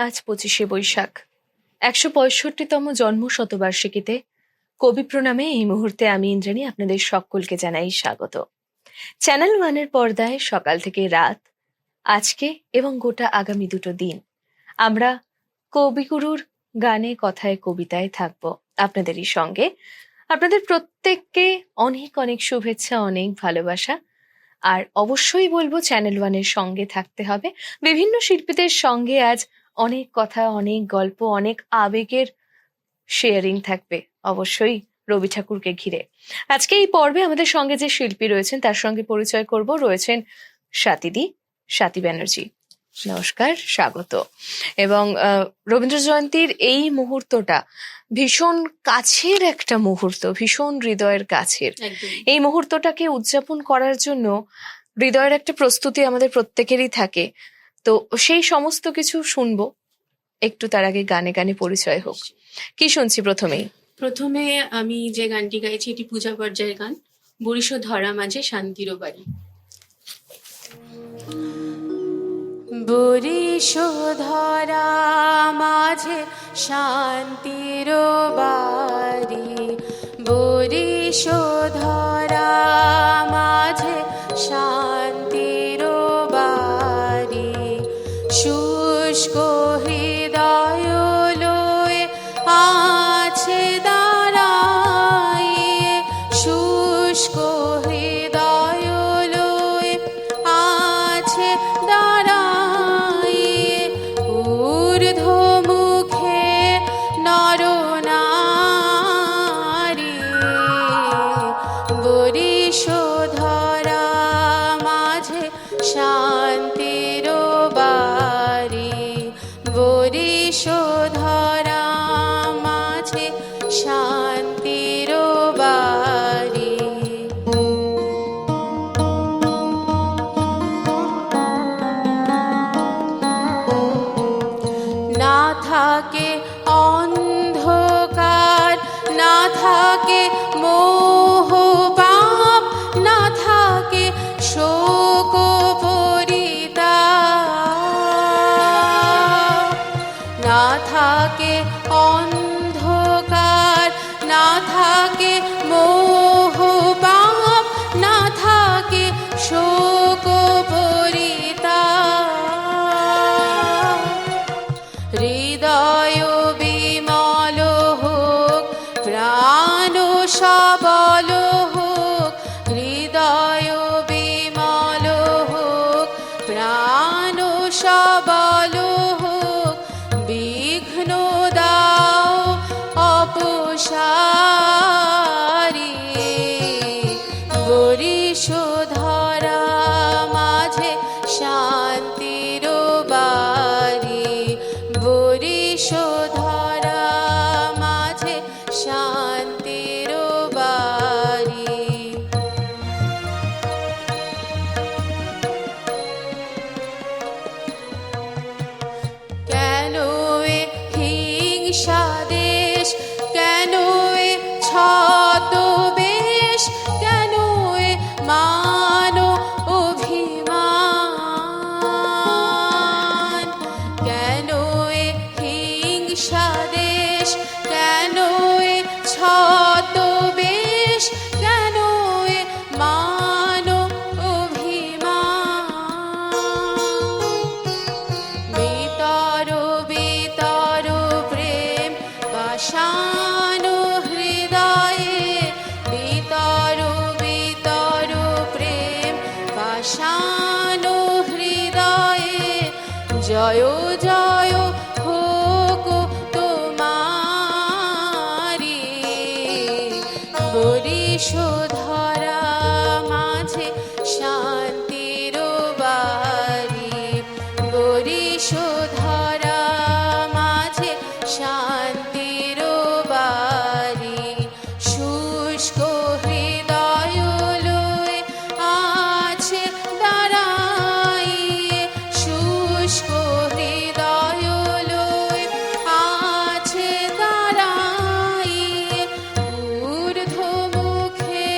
আজ 25শে বৈশাখ, 165তম জন্ম শতবার্ষিকীতে কবি প্রণামে এই মুহূর্তে আমি ইন্দ্রাণী আপনাদের সকলকে জানাই স্বাগত। চ্যানেল ওয়ানের পর্দায় সকাল থেকে রাত, আজকে এবং গোটা আগামী দুটো দিন আমরা কবিগুরুর গানে কথায় কবিতায় থাকবো আপনাদেরই সঙ্গে। আপনাদের প্রত্যেককে অনেক অনেক শুভেচ্ছা, অনেক ভালোবাসা। আর অবশ্যই বলবো চ্যানেল ওয়ানের সঙ্গে থাকতে হবে। বিভিন্ন শিল্পীদের সঙ্গে আজ অনেক কথা, অনেক গল্প, অনেক আবেগের শেয়ারিং থাকবে অবশ্যই রবি ঠাকুরকে ঘিরে। আজকে এই পর্বে আমাদের সঙ্গে যে শিল্পী রয়েছেন তার সঙ্গে পরিচয় করব। রয়েছেন স্বাতী ব্যানার্জি। নমস্কার, স্বাগত। এবং রবীন্দ্র জয়ন্তীর এই মুহূর্তটা ভীষণ কাছের একটা মুহূর্ত, ভীষণ হৃদয়ের কাছের। এই মুহূর্তটাকে উদযাপন করার জন্য হৃদয়ের একটা প্রস্তুতি আমাদের প্রত্যেকেরই থাকে। তো সেই সমস্ত কিছু শুনবো, একটু তার আগে গানে গানে পরিচয় হোক। কি শুনছি প্রথমে আমি যে গানটি গাইছি এটি পূজা পর্যায়ের গান, বরিশ ধরা মাঝে শান্তির বাড়ি। বরিশ ধরা মাঝে শান্তির বাড়ি, বরিশ ধরা মাঝে শান্তির বাড়ি, শুষ্ক হৃদয় লয়ে আছে দাঁড়াইয়ে, শুষ্ক হৃদয় লয়ে আছে দাঁড়াইয়ে, ঊর্ধ্ব মুখে নরনারী, বরিশ ধরা মাঝে শান্তির বাড়ি, বরিশ ধরা মাঝে শান্তির বাড়ি। না থাকে অন্ধকার, না থাকে মোহ পাপ, না থাকে শোক পরিতাপ, না থাকে অন্ধকার, না থাকে মোহ পাপ, না থাকে শোক পরিতাপ। হৃদয় বিমল হোক, প্রাণ সবল হোক, হৃদয় বিমল হোক, প্রাণ সবল হোক, বিঘ্ন দাও অপসারি, বরিশ ধরা মাঝে শান্তির বাড়ি, বরিশ ধরা মাঝে শান্তির বাড়ি। কেন এ হিংসা দেশ, কেন এ ছদ্মবেশ, কেন এ মান অভিমান, কেন এ হিংসা দেশ, কেন এ ছদ্মবেশ, কেন এ মান অভিমান। বিতর বিতর প্রেম বাসানো হৃদয়ে, বিতর বিতর প্রেম বাসানো হৃদয়ে, জয় জয় হোক তোমারি, বরিশ ধরা মাঝে শান্তির বাড়ি, বরিশ ধরা মাঝে শান্তির বাড়ি, শুষ্ক হৃদয় লয়ে আছে দাঁড়াইয়ে, শুষ্ক হৃদয় লয়ে আছে দাঁড়াইয়ে, ঊর্ধ্ব মুখে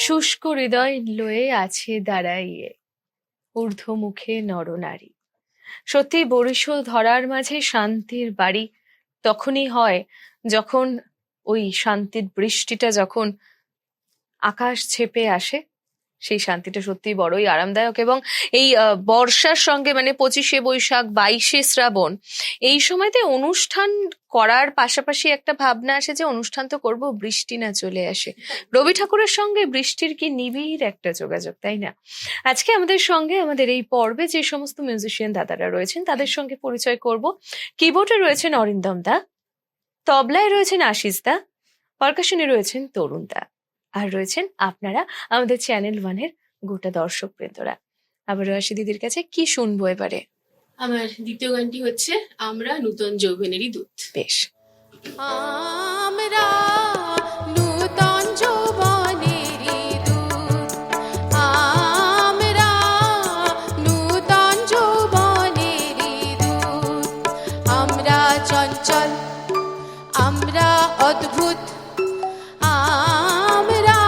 শুষ্ক হৃদয় লয়ে আছে দাঁড়াইয়ে, ঊর্ধ্বমুখে নরনারী। সত্যি বরিশ ধরার মাঝে শান্তির বাড়ি তখনই হয় যখন ওই শান্তির বৃষ্টিটা যখন আকাশ ছেপে আসে। সেই শান্তিটা সত্যি বড়ই আরামদায়ক। এবং এই বর্ষার সঙ্গে মানে 25শে বৈশাখ 22শে শ্রাবণ, এই সময়তে অনুষ্ঠান করার পাশাপাশি একটা ভাবনা আসে যে অনুষ্ঠান তো করব, বৃষ্টি না চলে আসে। রবি ঠাকুরের সঙ্গে বৃষ্টির কি নিবিড় একটা যোগাযোগ, তাই না? আজকে আমাদের সঙ্গে আমাদের এই পর্বে যে সমস্ত মিউজিশিয়ান দাদারা রয়েছেন তাদের সঙ্গে পরিচয় করব। কিবোর্ডে রয়েছেন অরিন্দম দা, তবলায় রয়েছেন আশিস দা, পারকাশনে রয়েছেন তরুণ দা, আর রয়েছেন আপনারা আমাদের চ্যানেল ওয়ানের গোটা দর্শক বৃন্দরা। আবারও আসি দিদির কাছে, কি শুনবো এবারে? আমার দ্বিতীয় গানটি হচ্ছে আমরা নূতন যৌবনেরই দূত। বেশ। আমরা নূতন যৌবনেরই দূত, আমরা নূতন যৌবনেরই দূত, আমরা চঞ্চল, আমরা অদ্ভুত, আমরা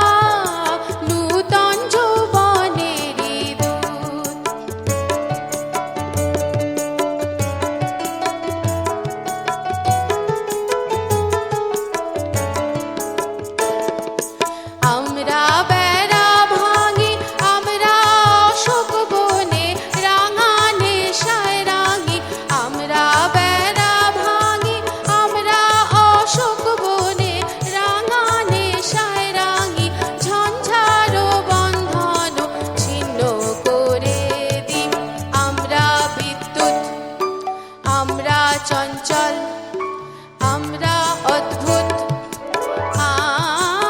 নূতন যৌবনেরই দূত। আমরা বেড়া ভাঙি, আমরা অশোক বনে রাঙা নেশায় রাঙি, আমরা বেড়া ভাঙি, আমরা অশোক বনে রাঙা নেশায় রাঙি, ঝঞ্ঝারো বন্ধন ছিন্ন করে দিই, আমরা বিদ্যুৎ, আমরা চঞ্চল, আমরা অদ্ভুত,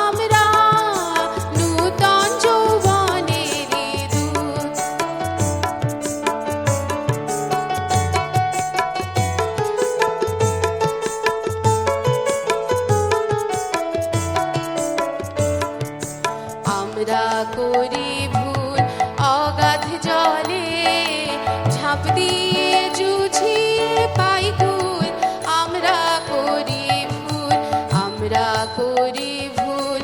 আমরা নূতন যৌবনেরই দূত। আমরা করি ভুল অগাধ জলে, ঝাঁপ দিয়ে জুঝিয়ে পাই কুল, আমরা করি ভুল, আমরা করি ভুল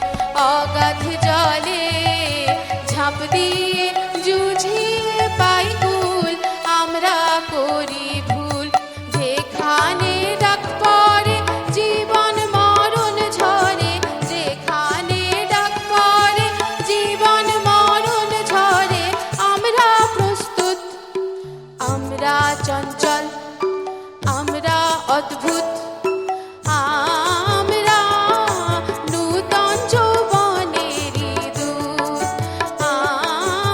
অগাধ জলে, ঝাঁপ দিয়ে জুঝিয়ে পাই কুল, আমরা করি ভুল, যেখানে ডাক পড়ে জীবন মরণ ঝরে, যেখানে ডাক পড়ে জীবন মরণ ঝরে, আমরা প্রস্তুত, আমরা চঞ্চল, আমরা অদ্ভুত, আমরা নূতন যৌবনেরই দূত,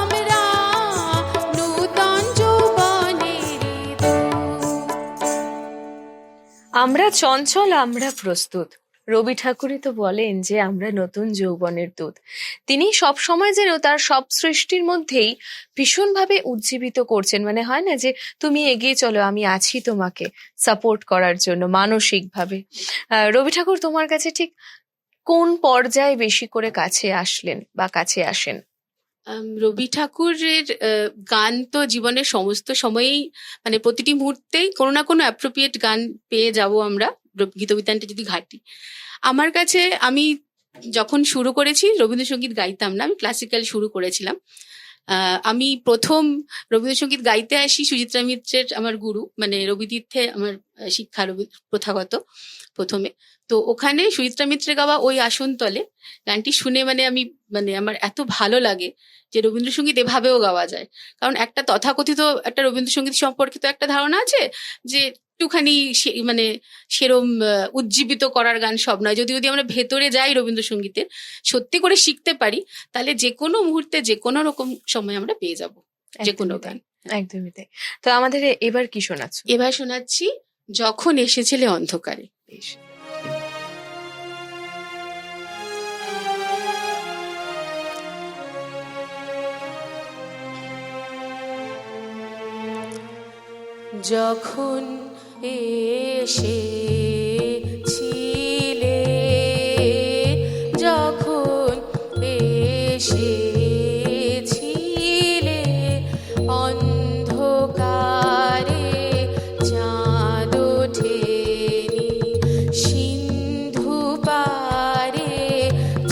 আমরা নূতন যৌবনেরই দূত। আমরা চঞ্চল, আমরা প্রস্তুত। রবি ঠাকুরই তো বলেন যে আমরা নতুন যৌবনের দূত। তিনি সব সময় যেন তার সব সৃষ্টির মধ্যেই ভীষণভাবে উজ্জীবিত করছেন। মানে হয় না যে তুমি এগিয়ে চলো, আমি আছি তোমাকে সাপোর্ট করার জন্য মানসিকভাবে। রবি ঠাকুর তোমার কাছে ঠিক কোন পর্যায়ে বেশি করে কাছে আসলেন বা কাছে আসেন? রবি ঠাকুরের গান তো জীবনের সমস্ত সময়েই, মানে প্রতিটি মুহূর্তেই কোনো না কোনো অ্যাপ্রোপ্রিয়েট গান পেয়ে যাব আমরা গীতবিতানটা যদি ঘাঁটি। আমার কাছে, আমি যখন শুরু করেছি রবীন্দ্রসঙ্গীত গাইতাম না, আমি ক্লাসিক্যাল শুরু করেছিলাম। আমি প্রথম রবীন্দ্রসঙ্গীত গাইতে আসি সুচিত্রা মিত্রের, আমার গুরু, মানে রবিতীর্থে আমার শিক্ষা প্রথাগত প্রথমে। তো ওখানে সুচিত্রা মিত্রের গাওয়া ওই আসনতলে গানটি শুনে মানে আমার এত ভালো লাগে যে রবীন্দ্রসঙ্গীত এভাবেও গাওয়া যায়। কারণ একটা তথাকথিত একটা রবীন্দ্রসঙ্গীত সম্পর্কিত একটা ধারণা আছে যে একটুখানি মানে সেরম উজ্জীবিত করার গান সব নয়। যদি আমরা ভেতরে যাই রবীন্দ্রসঙ্গীতের, সত্যি করে শিখতে পারি, তাহলে যে কোনো মুহূর্তে যে কোনো রকম সময় আমরা পেয়ে যাব যে কোনো গান। একদমই তাই। তো আমাদের এবার কি শোনাচ্ছ? এবার শোনাচ্ছি যখন এসেছিলে অন্ধকারে। বেশ। যখন এসেছিলে, যখন এসেছিলে অন্ধকারে, চাঁদ ওঠেনি সিন্ধু পারে,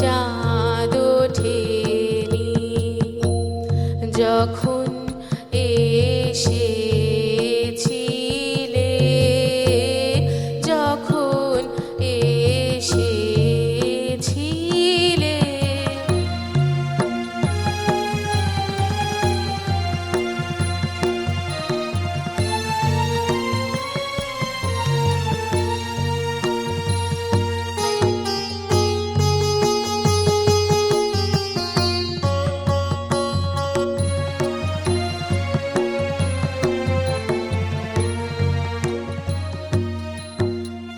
চাঁদ ওঠেনি যখন এসেছিলে, যখন এসেছিলে।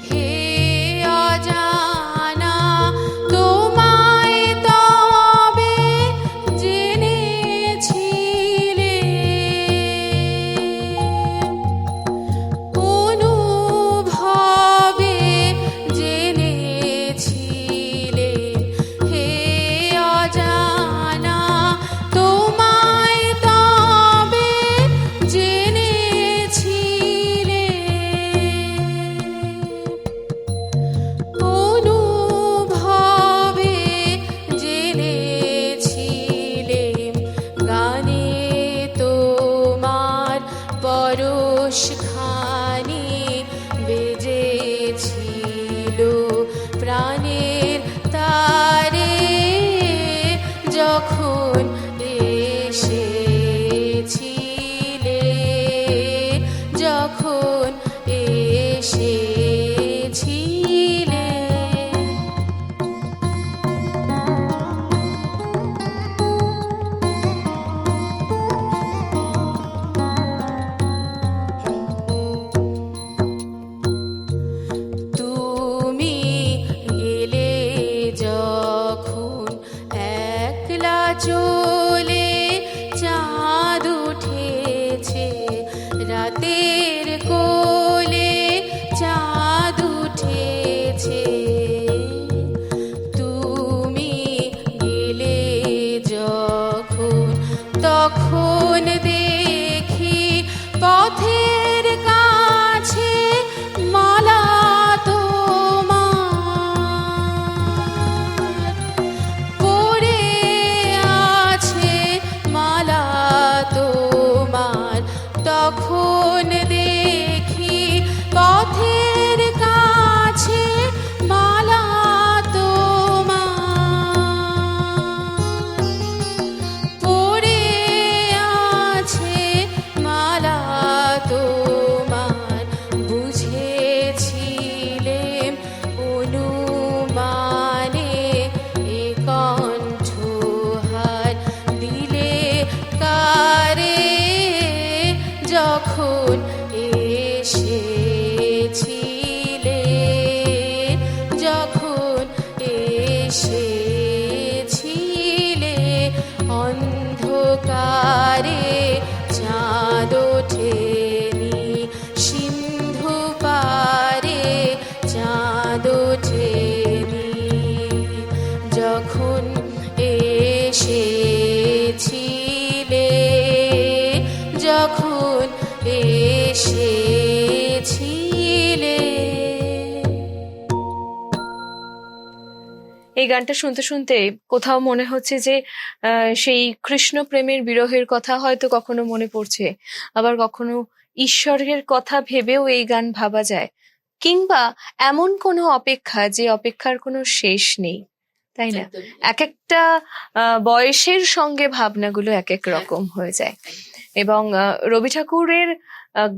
হে অজানা, তোমায় তবে জেনেছিলে, অনুভবে জেনেছিলে। হে অজানা, তোমায় তবে জেনেছিলে, অনুভবে জেনেছিলে। গানে তোমার পরশখানি বেজেছিল প্রাণের তারে, যখন এসেছিলে, যখন এসেছিলে। তুমি গেলে যখন একলা চলে, চাঁদ উঠেছে রাতের কোলে, চাঁদ উঠেছে। তুমি গেলে যখন, তখন দেখি পথের কাছে মালা তোমার পড়ে আছে, মালা তোমার। তখন দেখি পথের কাছে মালা তোমার পড়ে আছে, মালা তোমার। বুঝেছিলেম অনুমানে এ কণ্ঠহার দিলে কারে, যখন এসেছিলে, যখন এসেছিলে। অন্ধকারে চাঁদ ওঠেনি, সিন্ধু পারে চাঁদ ওঠেনি, যখন এসেছিলে, যখন এসেছিলে। এই গানটা শুনতে শুনতে কোথাও মনে হচ্ছে যে সেই কৃষ্ণ প্রেমের বিরহের কথা হয়তো কখনো মনে পড়ছে, আবার কখনো ঈশ্বরের কথা ভেবেও এই গান ভাবা যায়, কিংবা এমন কোনো অপেক্ষা যে অপেক্ষার কোনো শেষ নেই, তাই না? একদমই। এক একটা বয়সের সঙ্গে ভাবনাগুলো এক এক রকম হয়ে যায়। এবং রবি ঠাকুরের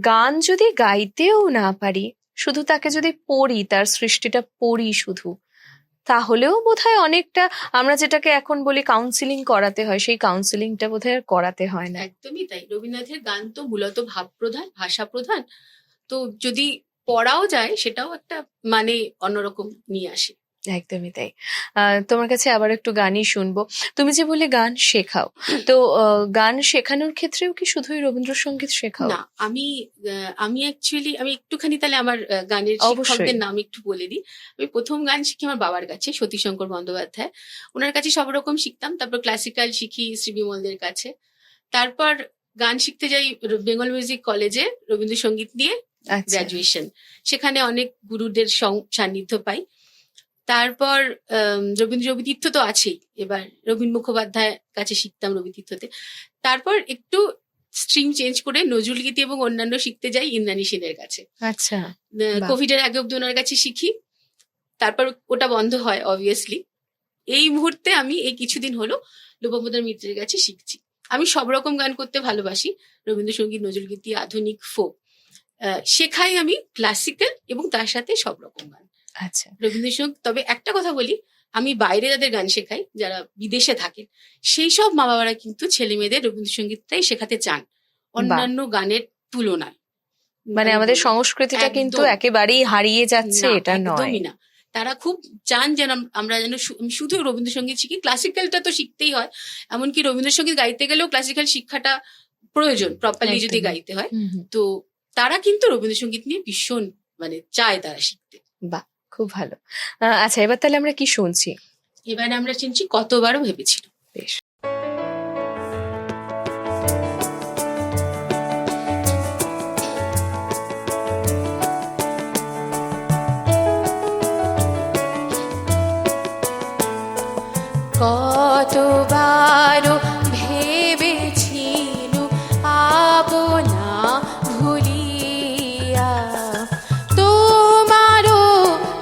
গান যদি গাইতেও না পারি, শুধু তাকে যদি পড়ি, তার সৃষ্টিটা পড়ি শুধু, তাহলেও বোধহয় অনেকটা আমরা যেটাকে এখন বলি কাউন্সিলিং করাতে হয়, সেই কাউন্সিলিংটা বোধহয় আর করাতে হয় না। একদমই তাই। রবীন্দ্রনাথের গান তো মূলত ভাব প্রধান, ভাষা প্রধান। তো যদি পড়াও যায়, সেটাও একটা মানে অন্যরকম নিয়ে আসে। একদমই তাই। তোমার কাছে আবার একটু গানই শুনবো। তুমি যে বললে গান শেখাও, তো গান শেখানোর ক্ষেত্রেও কি শুধুই রবীন্দ্রসঙ্গীত শেখাও? না, আমি অ্যাকচুয়ালি আমি একটুখানি তাহলে আমার গানের অবশ্যই। শিক্ষকদের নাম একটু বলে দিই। আমি প্রথম গান শিখি আমার বাবার কাছে, সতীশঙ্কর বন্দ্যোপাধ্যায়। ওনার কাছে সব রকম শিখতাম। তারপর ক্লাসিক্যাল শিখি শ্রী বিমলদের কাছে। তারপর গান শিখতে যাই বেঙ্গল মিউজিক কলেজে রবীন্দ্রসঙ্গীত নিয়ে আচ্ছা। গ্রাজুয়েশন। সেখানে অনেক গুরুদের সান্নিধ্য পাই। তারপর রবীন্দ্র তো আছেই, এবার রবীন মুখোপাধ্যায়ের কাছে শিখতাম রবিতীর্থতে। তারপর একটু স্ট্রিম চেঞ্জ করে নজরুল গীতি এবং অন্যান্য শিখতে যাই ইন্দ্রাণী সেনের কাছে। আচ্ছা, বাহ। কোভিড এর আগে অব্দি ওনার কাছে শিখি, তারপর ওটা বন্ধ হয় অবভিয়াসলি। এই মুহূর্তে আমি এই কিছুদিন হলো লোপামুদ্রা মিত্রের কাছে শিখছি। আমি সব রকম গান করতে ভালোবাসি, রবীন্দ্রসঙ্গীত, নজরুলগীতি, আধুনিক, ফোক। শেখাই আমি ক্লাসিক্যাল এবং তার সাথে সব রকম গান, আচ্ছা, রবীন্দ্রসঙ্গীত। তবে একটা কথা বলি, আমি বাইরে যাদের গান শেখাই, যারা বিদেশে থাকেন, সেই সব মা বাবারা কিন্তু ছেলে মেয়েদের রবীন্দ্রসঙ্গীতটাই শেখাতে চান অন্যান্য গানের তুলনায়। মানে আমাদের সংস্কৃতিটা কিন্তু একদম একেবারেই হারিয়ে যাচ্ছে, না, এটা নয়। একদমই না। তারা খুব চান যেন আমরা যেন শুধু রবীন্দ্রসঙ্গীত শিখি, ক্লাসিক্যালটা তো শিখতেই হয়। এমনকি রবীন্দ্রসঙ্গীত গাইতে গেলেও ক্লাসিক্যাল শিক্ষাটা প্রয়োজন, প্রপারলি যদি একদমই। গাইতে হয়। হুম, হুম। তো তারা কিন্তু রবীন্দ্রসঙ্গীত নিয়ে ভীষণ চায় তারা শিখতে। বাহ, খুব ভালো। আচ্ছা, এবার তাহলে আমরা কি শুনছি? এবারে আমরা শুনছি কতবারও ভেবেছিল। বেশ। কতবারও ভেবেছিল আপনা ভুলিয়া তোমারও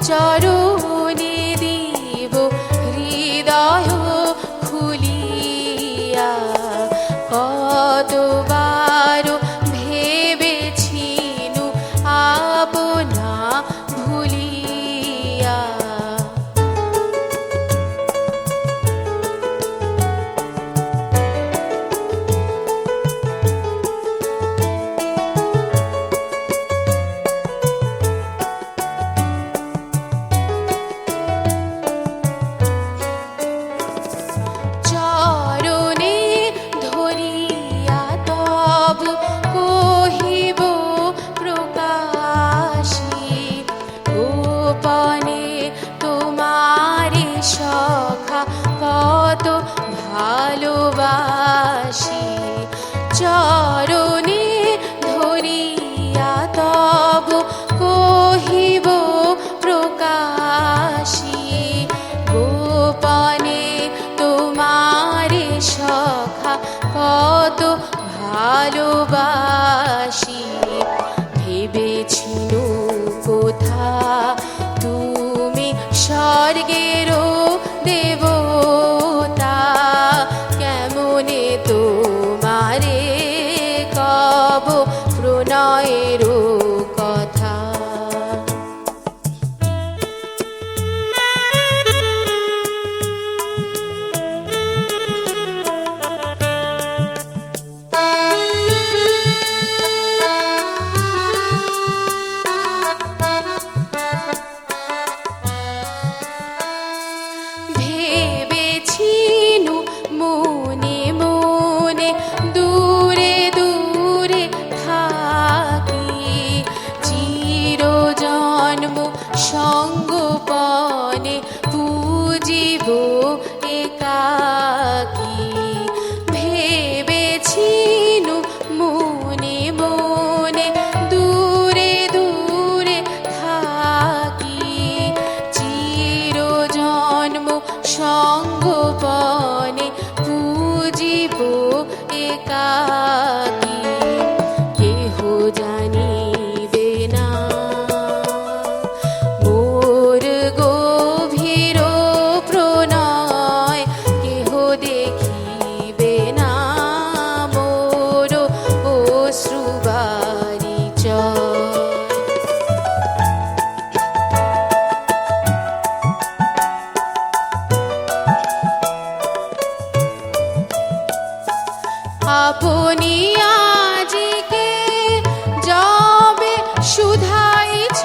চরণে দিব হৃদয় খুলিয়া। কতবারও ভেবেছিল আপনা ভুলিয়া। চরণে ধরিয়া তব কহিব প্রকাশী গোপনে তোমারে সখা কত ভালোবাসি। চরণে ধরিয়া তব কহিব প্রকাশী গোপনে তোমারে সখা কত ভালোবাসি। ভেবেছিল কোথা তুমি স্বর্গেরও দেবতা, কেমনে তোমারে কব প্রণয়েরও কথা। ভেবেছিনু মনে মনে দূরে দূরে থাকি, চিরজন্ম সঙ্গোপনে পূজিব একাকী। ভেবেছিনু মনে মনে দূরে দূরে থাকি, চিরজন্ম সঙ্গোপনে পূজিব একাকী। কেহ জানিবে না মোর গভীর প্রণয়, কেহ দেখিবে না মোর অশ্রুবারিচয়। আপনি আজিকে যবে শুধাইছ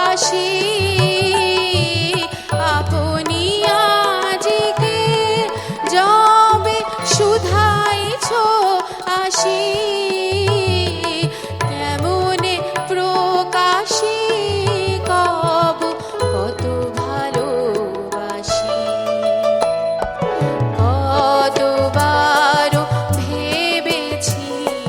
আসি, আপনি আজিকে যবে শুধাইছ আসি, কেমনে প্রকাশী কব কত ভালোবাসি। কতবারও ভেবেছিল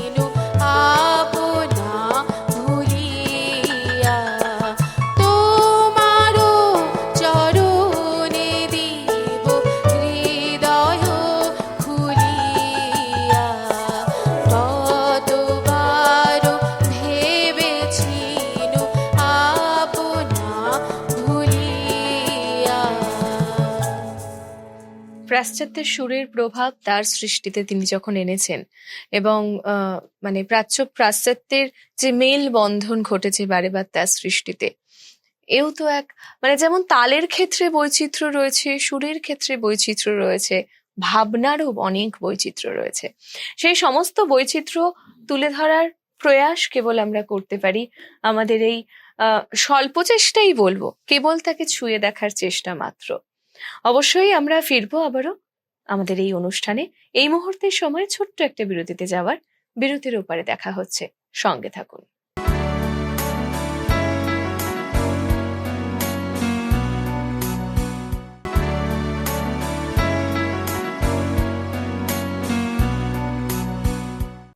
পাশ্চাত্যের সুরের প্রভাব তার সৃষ্টিতে তিনি যখন এনেছেন এবং মানে পাশ্চাত্যের যে মেল বন্ধন ঘটেছে বারেবার তার সৃষ্টিতে, এও তো এক মানে যেমন তালের ক্ষেত্রে বৈচিত্র্য রয়েছে, সুরের ক্ষেত্রে বৈচিত্র্য রয়েছে, ভাবনারও অনেক বৈচিত্র্য রয়েছে। সেই সমস্ত বৈচিত্র্য তুলে ধরার প্রয়াস কেবল আমরা করতে পারি আমাদের এই স্বল্প চেষ্টাই বলবো, কেবল তাকে ছুঁয়ে দেখার চেষ্টা মাত্র। অবশ্যই আমরা ফিরবো আবারও আমাদের এই অনুষ্ঠানে। এই মুহূর্তের সময় ছোট্ট একটা বিরতিতে যাওয়ার, বিরতির ওপারে দেখা হচ্ছে, সঙ্গে থাকুন।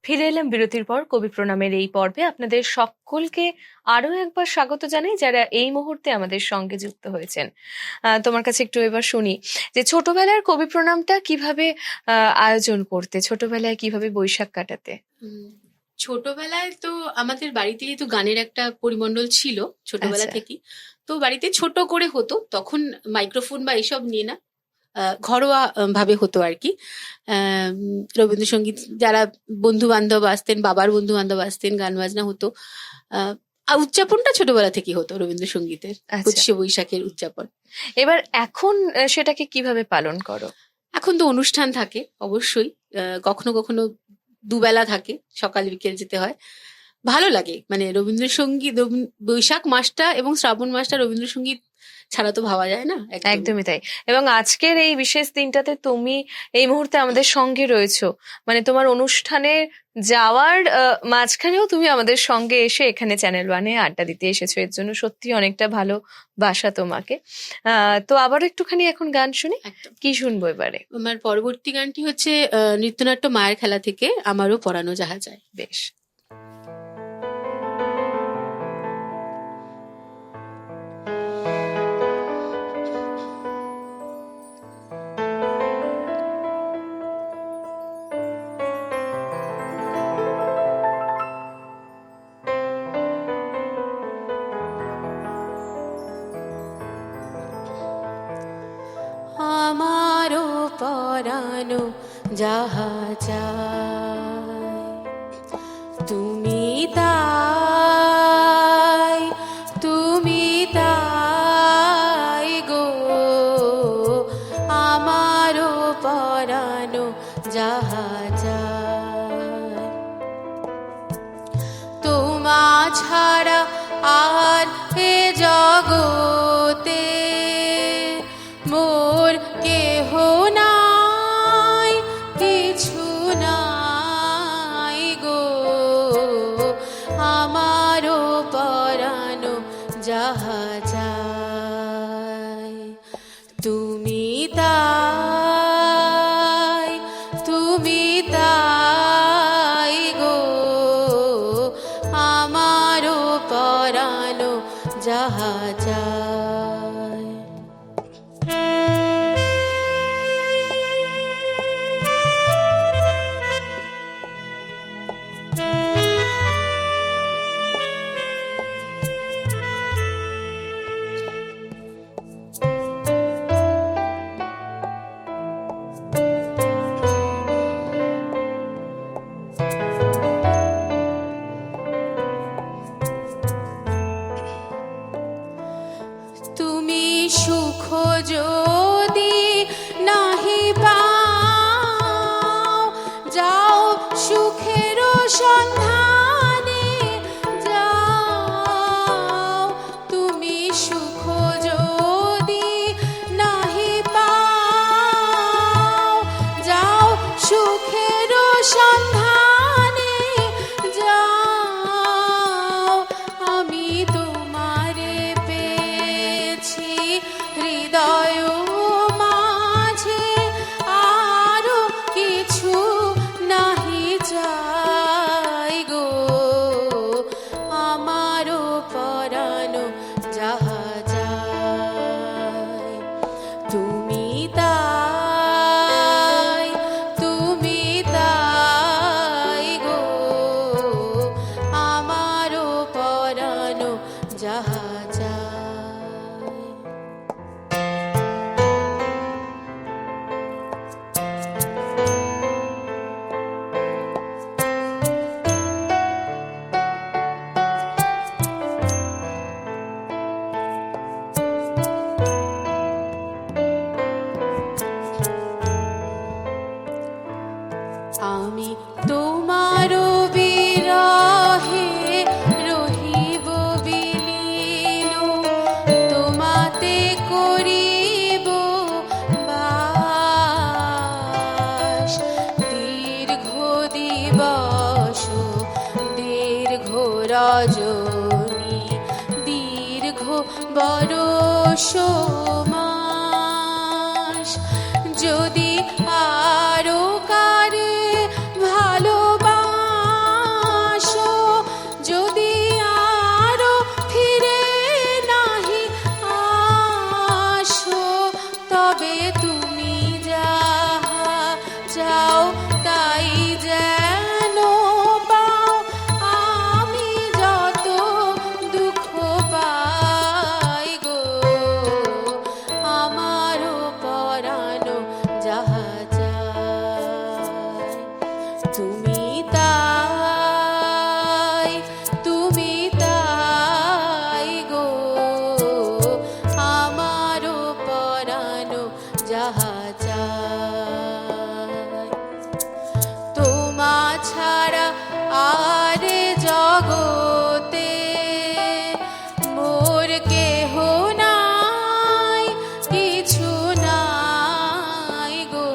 ফিরে এলাম বিরতির পর। কবি প্রণামের এই পর্বে আপনাদের সকলকে আরো একবার স্বাগত জানাই, যারা এই মুহূর্তে আমাদের সঙ্গে যুক্ত হয়েছেন। তোমার কাছে একটু এবার শুনি যে ছোটবেলার কবি প্রণামটা কিভাবে আয়োজন করতে, ছোটবেলায় কিভাবে বৈশাখ কাটাতে? ছোটবেলায় তো আমাদের বাড়িতে যেহেতু গানের একটা পরিমণ্ডল ছিল ছোটবেলা আচ্ছা। থেকেই, তো বাড়িতে ছোট করে হতো, তখন মাইক্রোফোন বা এইসব নিয়ে না, ঘরোয়া ভাবে হতো আর কি। রবীন্দ্রসঙ্গীত, যারা বন্ধু বান্ধব আসতেন, বাবার বন্ধু বান্ধব আসতেন, গান বাজনা হতো। আর উদযাপনটা ছোটবেলা থেকেই হতো রবীন্দ্রসঙ্গীতের, আচ্ছা। 25শে বৈশাখের উদযাপন। এবার এখন সেটাকে কিভাবে পালন করো? এখন তো অনুষ্ঠান থাকে অবশ্যই, কখনো কখনো দুবেলা থাকে, সকাল বিকেল যেতে হয়। ভালো লাগে, মানে রবীন্দ্রসঙ্গীত, বৈশাখ মাসটা এবং শ্রাবণ মাসটা রবীন্দ্রসঙ্গীত ছাড়া তো ভাবা যায় না। একদমই তাই। এবং আজকের এই বিশেষ দিনটাতে তুমি এই মুহূর্তে আমাদের সঙ্গে রয়েছো, মানে তোমার অনুষ্ঠানে যাওয়ার মাঝখানেও তুমি আমাদের সঙ্গে এসে এখানে চ্যানেল ওয়ানে আড্ডা দিতে এসেছো, এর জন্য সত্যি অনেকটা ভালোবাসা তোমাকে। তো আবার একটুখানি এখন গান শুনি, একদম। কি শুনবো এবারে? আমার পরবর্তী গানটি হচ্ছে নৃত্যনাট্য মায়ের খেলা থেকে আমারও পরানো যাহা যায়। বেশ। আমারও পরানো যাহা চায় তুমি তাই, তুমি তাই গো। আমারও পরানো যাহা চায় তোমা ছাড়া আর এ জগতে মোর কেহ নাই, কিছু নাই গো। আমারও পরানো যাহা চায় তুমি তাই, তুমি তাই গো। আমারও পরানো যাহা চায় আমি তোমার বিরহে রহিব বিলীন, তোমাতে করিব বাস। দীর্ঘ দিবস দীর্ঘ রজনী, দীর্ঘ বরষ মাস। যদি আরো কারে ভালোবাসো, যদি আরো ফিরে নাহি আসো, তবে তুমি যাহা চাও তাই যেন পাও। আমি যত দুঃখ পাই গো, আমারও পরানো যাহা চায়, তুমি তাই, তুমি তাই গো, আমারও পরানো যাহা চায়। তোমা ছাড়া আর জগতে মোর কেহ নাই, কিছু নাই গো,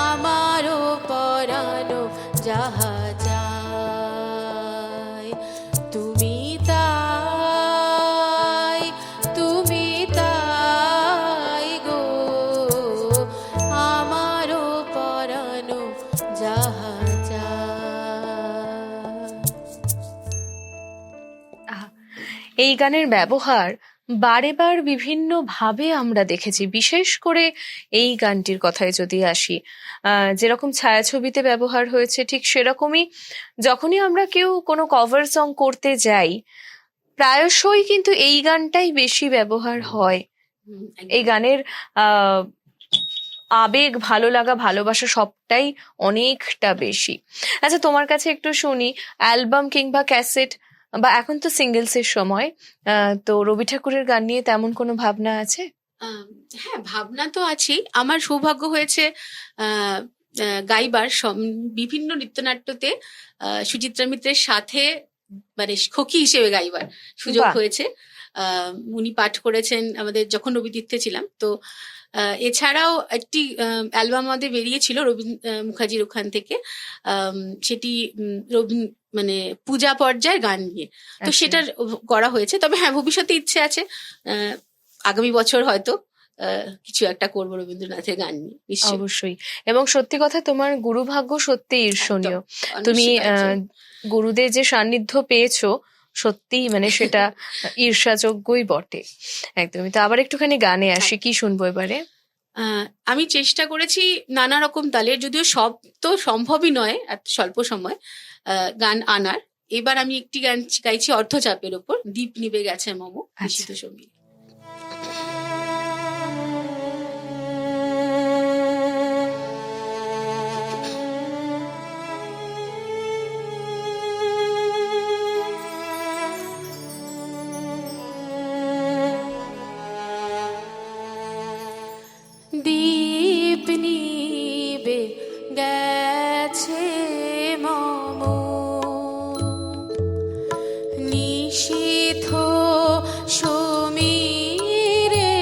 আমারও পরানো যাহা চায়, তুমি তাই, তুমি তাই গো, আমারও পরানো যাহা চায়। আহা, এই গানের ব্যবহার বারেবার বিভিন্ন ভাবে আমরা দেখেছি। বিশেষ করে এই গানটির কথায় যদি আসি, যেরকম ছায়াছবিতে ব্যবহার হয়েছে, ঠিক সেরকমই যখনই আমরা কেউ কোনো কভার সং করতে যাই, প্রায়শই কিন্তু এই গানটাই বেশি ব্যবহার হয়। এই গানের আহ আবেগ, ভালো লাগা, ভালোবাসা সবটাই অনেকটা বেশি। আচ্ছা, তোমার কাছে একটু শুনি, অ্যালবাম কিংবা ক্যাসেট বা এখন তো সিঙ্গেলস এর সময়, তো রবি ঠাকুরের গান নিয়ে তেমন কোনো ভাবনা আছে? হ্যাঁ, ভাবনা তো আছেই। আমার সৌভাগ্য হয়েছে আহ, গাইবার বিভিন্ন নৃত্যনাট্যতে সুচিত্রা মিত্রের সাথে মানে খোকি হিসেবে গাইবার সুযোগ বাহ। হয়েছে। উনি পাঠ করেছেন আমাদের যখন রবি তীর্থে ছিলাম। তো এছাড়াও একটি অ্যালবাম আমাদের বেরিয়েছিল রবীন মুখার্জির ওখান থেকে, সেটি মানে পূজা পর্যায়ের গান নিয়ে। তো আচ্ছা। সেটার করা হয়েছে। তবে হ্যাঁ, ভবিষ্যতে ইচ্ছে আছে আগামী বছর হয়তো কিছু একটা করবো রবীন্দ্রনাথের গান নিয়ে, নিশ্চয়ই। অবশ্যই। এবং সত্যি কথা, তোমার গুরুভাগ্য সত্যি ঈর্ষণীয়। একদম, তুমি অনস্বীকার্য। গুরুদের যে সান্নিধ্য পেয়েছো, সত্যি মানে সেটা ঈর্ষাযোগ্যই বটে। একদমই। তো আবার একটুখানি গানে আসি, কি শুনবো এবারে? আমি চেষ্টা করেছি নানা রকম তালের, যদিও সব তো সম্ভবই নয় এত স্বল্প সময় গান আনার। এবার আমি একটি গান গাইছি অর্ধচাপের ওপর, দীপ নিভে গেছে মম, নিশিত সঙ্গীত। দীপ নিবে গেছে মম, নিশীথ সমীরে,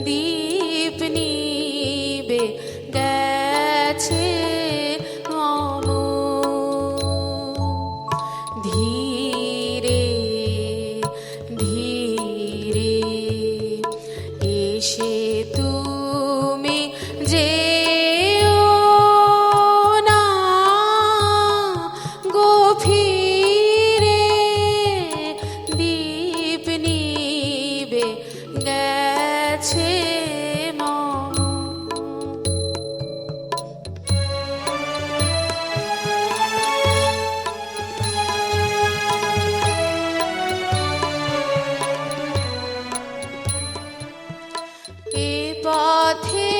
দীপ নিবে গেছে মম, ধীরে ধীরে এসে তুমি যেও না গো ফিরে, দীপ নিবে গেছে মম। এ পথে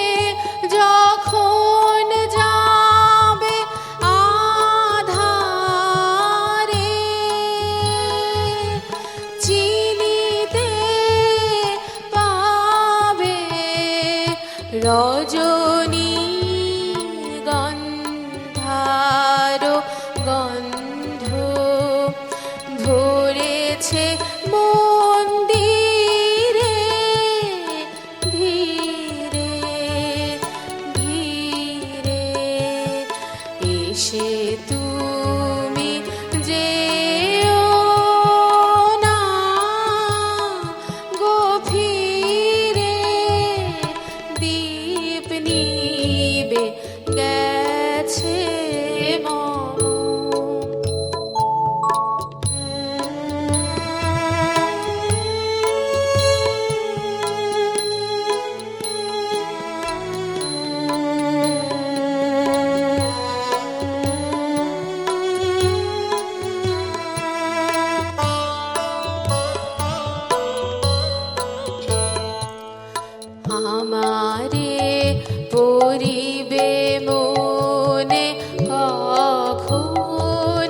যখন যাবে আধারে, চিনিতে পাবে রজনী, নিবে গেছে মম। আমারে পরিবে মনে কখন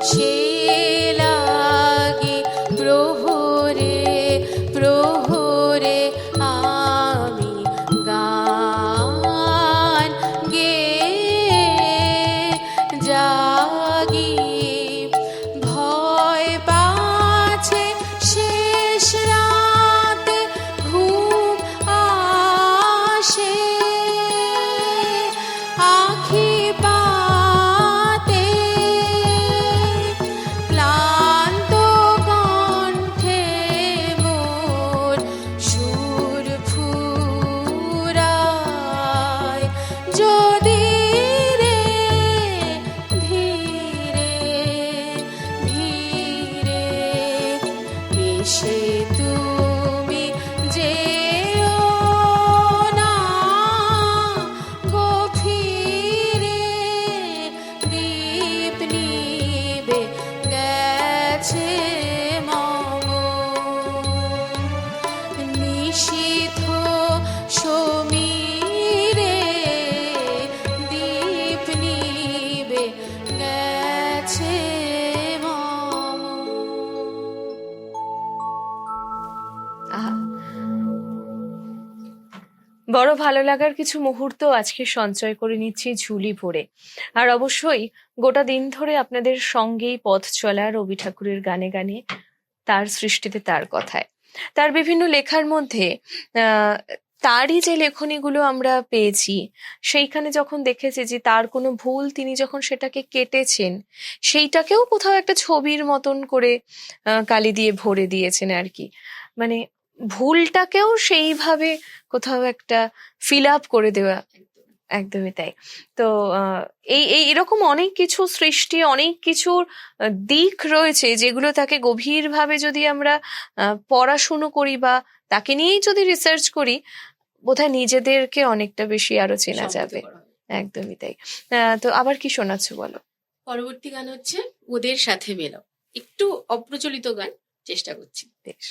সে লাগি প্রহরে প্রহরে আমি গান গেয়ে জাগি। ভয় পাছে শেষ রাতে ঘুম আসে আখি পাতে ক্লান্ত কণ্ঠে মোর সুর ফুরায় যদি রে ধীরে ধীরে এসে তুমি যেও না গভীরে দীপ নিবে গেছে মম। নিশীথ সমীরে দীপ নিবে গেছে মম। আহা, বড় ভালো লাগার কিছু মুহূর্ত আজকে সঞ্চয় করে নিচ্ছি ঝুলি ভরে। আর অবশ্যই গোটা দিন ধরে আপনাদের সঙ্গেই পথ চলা রবি ঠাকুরের গানে গানে, তার সৃষ্টিতে, তার কথায়, তার বিভিন্ন লেখার মধ্যে তারই যে লেখনীগুলো আমরা পেয়েছি, সেইখানে যখন দেখেছি যে তার কোনো ভুল, তিনি যখন সেটাকে কেটেছেন, সেইটাকেও কোথাও একটা ছবির মতন করে কালি দিয়ে ভরে দিয়েছেন আর কি। মানে ভুলটাকেও সেইভাবে কোথাও একটা ফিল আপ করে দেওয়া, একদমই তাই। তো এই এই এরকম অনেক কিছু সৃষ্টি, অনেক কিছুর দিক রয়েছে যেগুলো তাকে গভীরভাবে যদি আমরা পড়াশুনো করি বা তাকে নিয়েই যদি রিসার্চ করি, বোধহয় নিজেদেরকে অনেকটা বেশি আরো চেনা সমৃদ্ধ যাবে। করা হবে। একদমই তাই। তো আবার কি শোনাচ্ছ বলো। পরবর্তী গান হচ্ছে ওদের সাথে মেলাও, একটু অপ্রচলিত গান, চেষ্টা করছি। বেশ।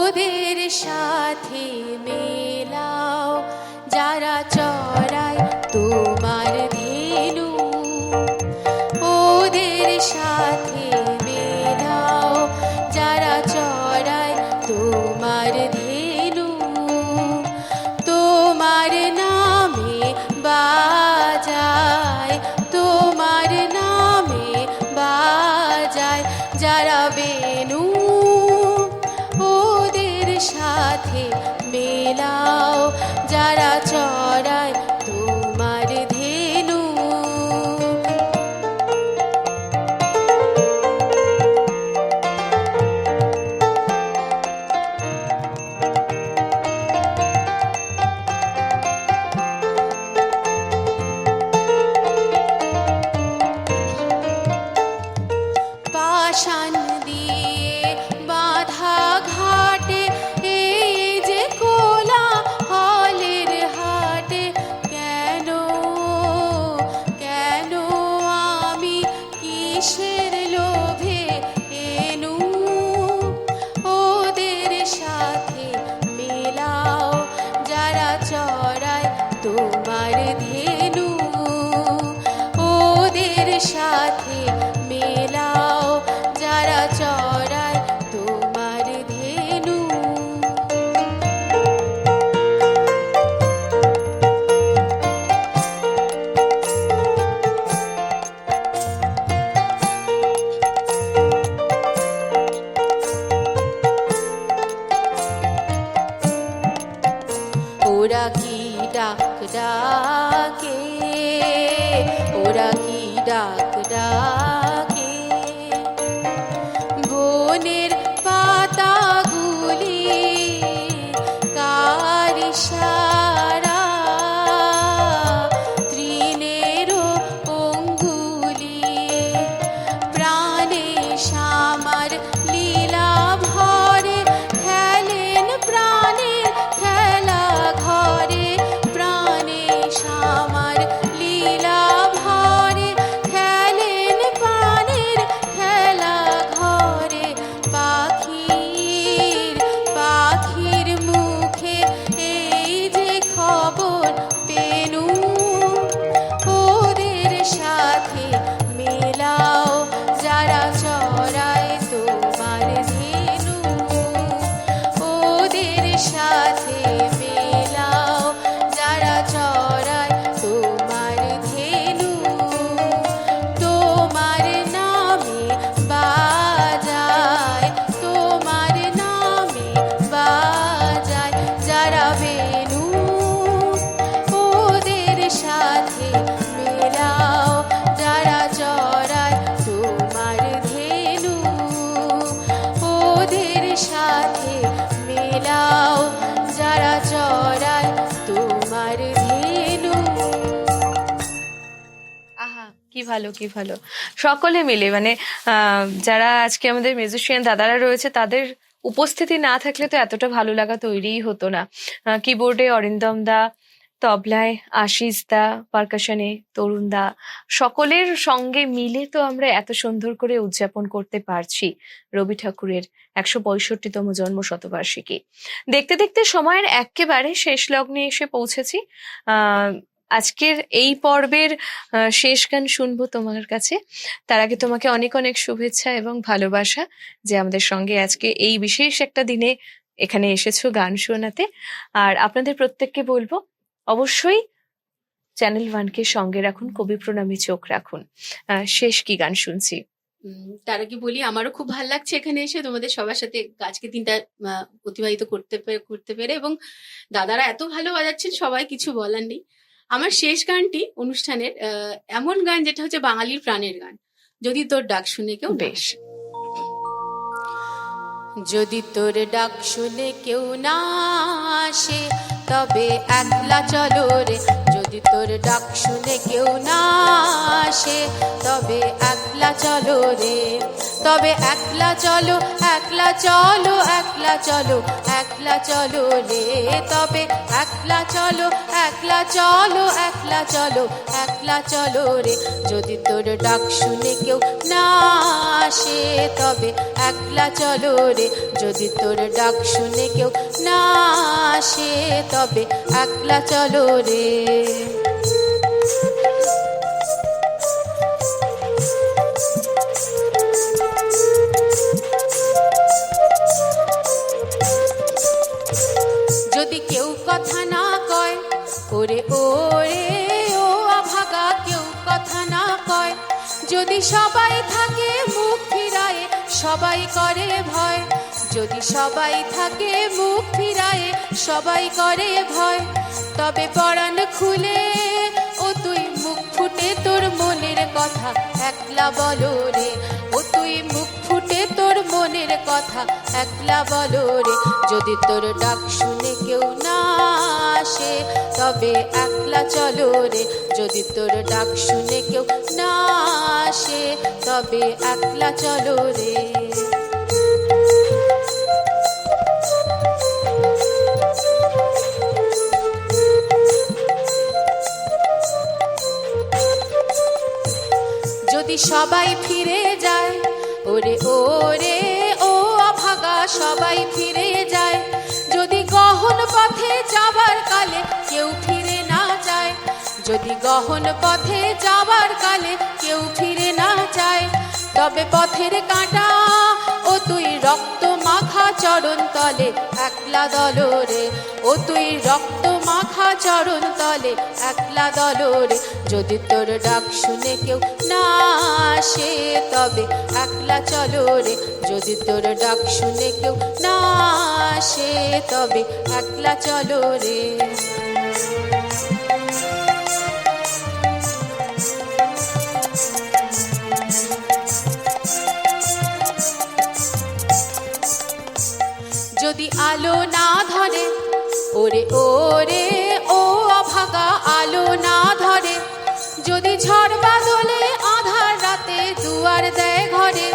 ওদের সাথে মেলাও যারা চড়ায় তোমার ধেনু। ওদের সাথে মেলাও যারা চড়ায় তোমার ধেনু। তোমার নামে বাজায়, তোমার নামে বাজায় যারা বেনু। ওদের সাথে মেলাও যারা চড়ায় তোমার ধেনু। পাষাণ দিয়ে বাঁধা ঘাটে এই যে কোলা হলের হাটে, কেন কেন আমি কিসের লোভে এনু। ওদের সাথে মেলাও যারা চড়ায় তোমার ধেনু। ওদের সাথে মেলাও যারা চড়ায় তোমার ধেনু। ওরা কি ডাক ডাকে, ওরা কি ডাক ডাক ডাকে বনের পাতাগুলি কার ইশারা তৃণেরও অঙ্গুলি প্রাণে সামার লীলা ভরে খেলেন প্রাণের খেলা ঘরে প্রাণে সামার লীলা ভরে খেলেন প্রাণের খেলা ঘরে পাখির মুখে এই যে খবর পেনু ওদের সাথে মেলাও যারা চড়ায় তোমার ধেনু ওদের সাথে মেলাও যারা চড়ায় তোমার ধেনু তোমার নামে বাজায় তোমার নামে বাজায় যারা বেনু ওদের সাথে মেলাও যারা চড়ায় তোমার ধেনু ওদের সাথে মেলাও যারা চড়ায় তোমার ধেনু। আহা, কি ভালো কি ভালো। সকলে মিলে মানে যারা আজকে আমাদের মিউজিশিয়ান দাদারা রয়েছে তাদের উপস্থিতি না থাকলে তো এতটা ভালো লাগা তৈরিই হতো না। কিবোর্ডে অরিন্দম দা, তবলায় আশিস দা, পারকাশনে তরুণ দা, সকলের সঙ্গে মিলে তো আমরা এত সুন্দর করে উদযাপন করতে পারছি রবি ঠাকুরের ১৬৫তম জন্ম শতবার্ষিকী। দেখতে দেখতে সময়ের একেবারে শেষ লগ্নে এসে পৌঁছেছি। আজকের এই পর্বের শেষ গান শুনবো তোমার কাছে। তার আগে তোমাকে অনেক অনেক শুভেচ্ছা এবং ভালোবাসা যে আমাদের সঙ্গে আজকে এই বিশেষ একটা দিনে এখানে এসেছো গান শোনাতে। আর আপনাদের প্রত্যেককে বলবো অবশ্যই চ্যানেল ওয়ানকে সঙ্গে রাখুন, কবি প্রণামী চোখ রাখুন। শেষ কি গান শুনছি? তার আগে বলি আমারও খুব ভালো লাগছে এখানে এসে তোমাদের সবার সাথে আজকে দিনটা অতিবাহিত করতে পেরে, এবং দাদারা এত ভালো বাজাচ্ছেন সবাই, কিছু বলার নেই। আমার শেষ গানটি অনুষ্ঠানের এমন গান যেটা হচ্ছে বাঙালির প্রাণের গান, যদি তোর ডাক শুনে কেউ। বেশ, যদি তোর ডাক শুনে কেউ না আসে তবে একলা চলো রে, যদি তোর ডাক শুনে কেউ না আসে তবে একলা চলো রে, তবে একলা চলো একলা চলো একলা চলো একলা চলো রে, তবে একলা চলো একলা চলো একলা চলো একলা চলো রে, যদি তোর ডাক শুনে কেউ না আসে তবে একলা চলো রে, যদি তোর ডাক শুনে কেউ না আসে তবে একলা চলো রে। যদি কেউ কথা না কয় ওরে ওরে ও অভাগা, কেউ কথা না কয়, যদি সবাই থাকে মুখ ফিরায়ে সবাই করে ভয়, যদি সবাই থাকে মুখ ফিরায়ে সবাই করে ভয়, তবে পরাণ খুলে ও তুই মুখ ফুটে তোর মনের কথা একলা বলো রে, ও তুই মুখ ফুটে তোর মনের কথা একলা বলো রে, যদি তোর ডাক শুনে কেউ না আসে তবে একলা চলো রে, যদি তোর ডাক শুনে কেউ না আসে তবে একলা চলো রে। যদি সবাই ফিরে যায় ওরে ওরে ও অভাগা, সবাই ফিরে যায়, যদি গহন পথে যাবার কালে কেউ ফিরে না যায়, যদি গহন পথে যাবার কালে কেউ ফিরে না যায়, তবে পথের কাঁটা ও তুই রক্ত মাখা চরণ তলে একলা দলো রে, ও তুই রক্ত মাখা চরণ তলে একলা দলো রে, যদি তোর ডাক শুনে কেউ না আসে তবে একলা চলো রে, যদি তোর ডাক শুনে কেউ না আসে তবে একলা চলো রে। আলো না ধরে, ওরে ওরে ও অভাগা আলো না ধরে, যদি ঝড় বাদলে আধার রাতে দুয়ার দেয় ঘরে,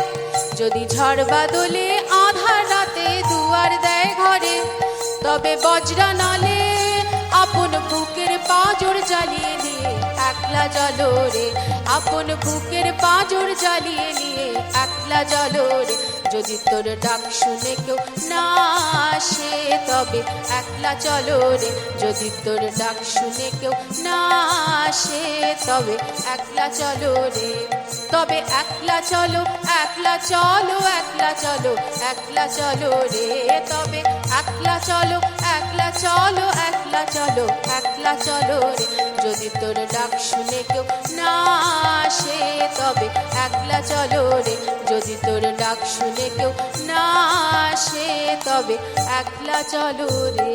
যদি ঝড় বাদলে আধার রাতে দুয়ার দেয় ঘরে, তবে বজ্রা নলে আপন বুকের পাঁজর জ্বালিয়ে নিয়ে একলা চলো রে, আপন বুকের পাঁজর জ্বালিয়ে নিয়ে একলা চলো রে, যদি তোর ডাক শুনে কেউ না আসে তবে একলা চলো রে, যদি তোর ডাক শুনে কেউ না আসে তবে একলা চলো রে, তবে একলা চলো, একলা চলো, একলা চলো, একলা চলো রে, তবে একলা চলো, একলা চলো, একলা চলো, একলা চলো রে, যদি তোর ডাক শুনে কেউ না আসে তবে একলা চলো রে, যদি তোর ডাক শুনে কেউ না আসে তবে একলা চলো রে।